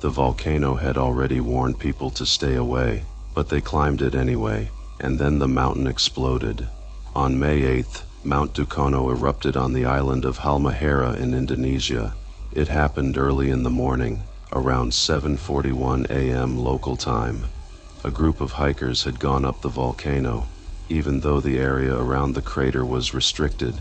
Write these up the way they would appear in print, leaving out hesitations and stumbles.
The volcano had already warned people to stay away, but they climbed it anyway, and then the mountain exploded. On May 8th, Mount Dukono erupted on the island of Halmahera in Indonesia. It happened early in the morning, around 7:41 a.m. local time. A group of hikers had gone up the volcano, even though the area around the crater was restricted.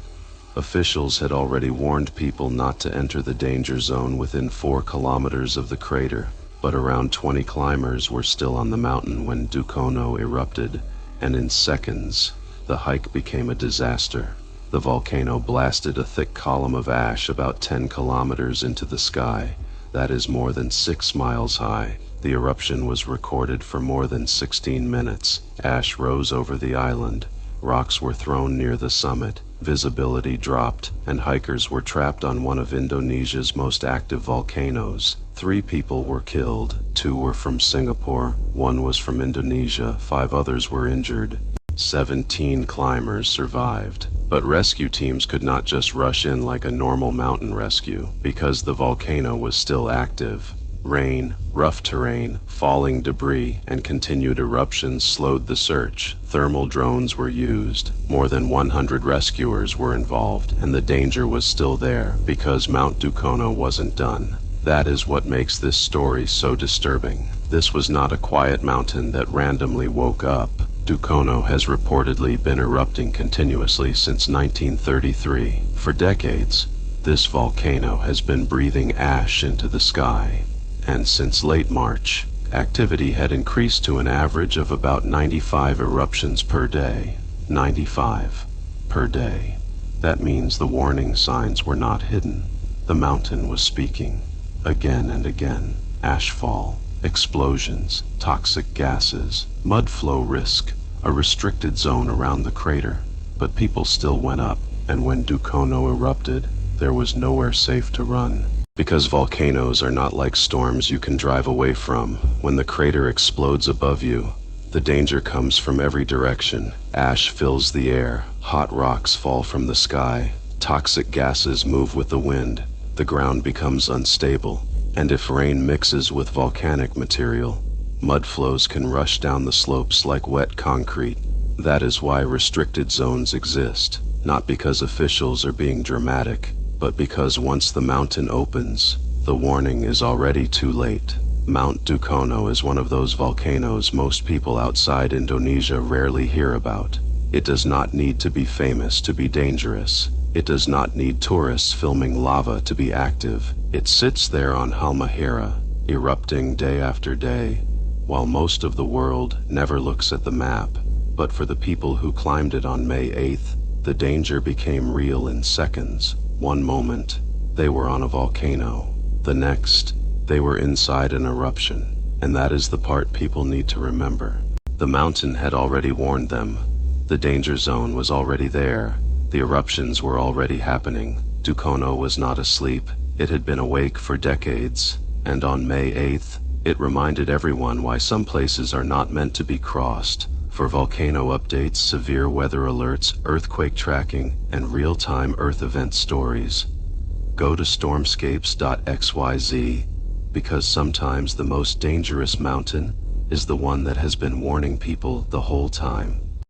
Officials had already warned people not to enter the danger zone within 4 kilometers of the crater, but around 20 climbers were still on the mountain when Dukono erupted, and in seconds, the hike became a disaster. The volcano blasted a thick column of ash about 10 kilometers into the sky. That is more than 6 miles high. The eruption was recorded for more than 16 minutes. Ash rose over the island. Rocks were thrown near the summit. Visibility dropped, and hikers were trapped on one of Indonesia's most active volcanoes. 3 people were killed. 2 were from Singapore. 1 was from Indonesia. 5 others were injured. 17 climbers survived. But rescue teams could not just rush in like a normal mountain rescue, because the volcano was still active. Rain, rough terrain, falling debris, and continued eruptions slowed the search. Thermal drones were used. More than 100 rescuers were involved, and the danger was still there, because Mount Dukono wasn't done. That is what makes this story so disturbing. This was not a quiet mountain that randomly woke up. Dukono has reportedly been erupting continuously since 1933. For decades, this volcano has been breathing ash into the sky. And since late March, activity had increased to an average of about 95 eruptions per day. 95 per day. That means the warning signs were not hidden. The mountain was speaking. Again and again. Ashfall, explosions, toxic gases, mud flow risk, a restricted zone around the crater. But people still went up, and when Dukono erupted, there was nowhere safe to run. Because volcanoes are not like storms you can drive away from. When the crater explodes above you, the danger comes from every direction. Ash fills the air, hot rocks fall from the sky, toxic gases move with the wind, the ground becomes unstable, and if rain mixes with volcanic material, mud flows can rush down the slopes like wet concrete. That is why restricted zones exist, not because officials are being dramatic, but because once the mountain opens, the warning is already too late. Mount Dukono is one of those volcanoes most people outside Indonesia rarely hear about. It does not need to be famous to be dangerous. It does not need tourists filming lava to be active. It sits there on Halmahera, erupting day after day, while most of the world never looks at the map. But for the people who climbed it on May 8th, the danger became real in seconds. One moment, they were on a volcano. The next, they were inside an eruption. And that is the part people need to remember. The mountain had already warned them. The danger zone was already there. The eruptions were already happening. Dukono was not asleep. It had been awake for decades. And on May 8th, it reminded everyone why some places are not meant to be crossed. For volcano updates, severe weather alerts, earthquake tracking, and real-time Earth event stories, go to StormScapes.xyz, because sometimes the most dangerous mountain is the one that has been warning people the whole time.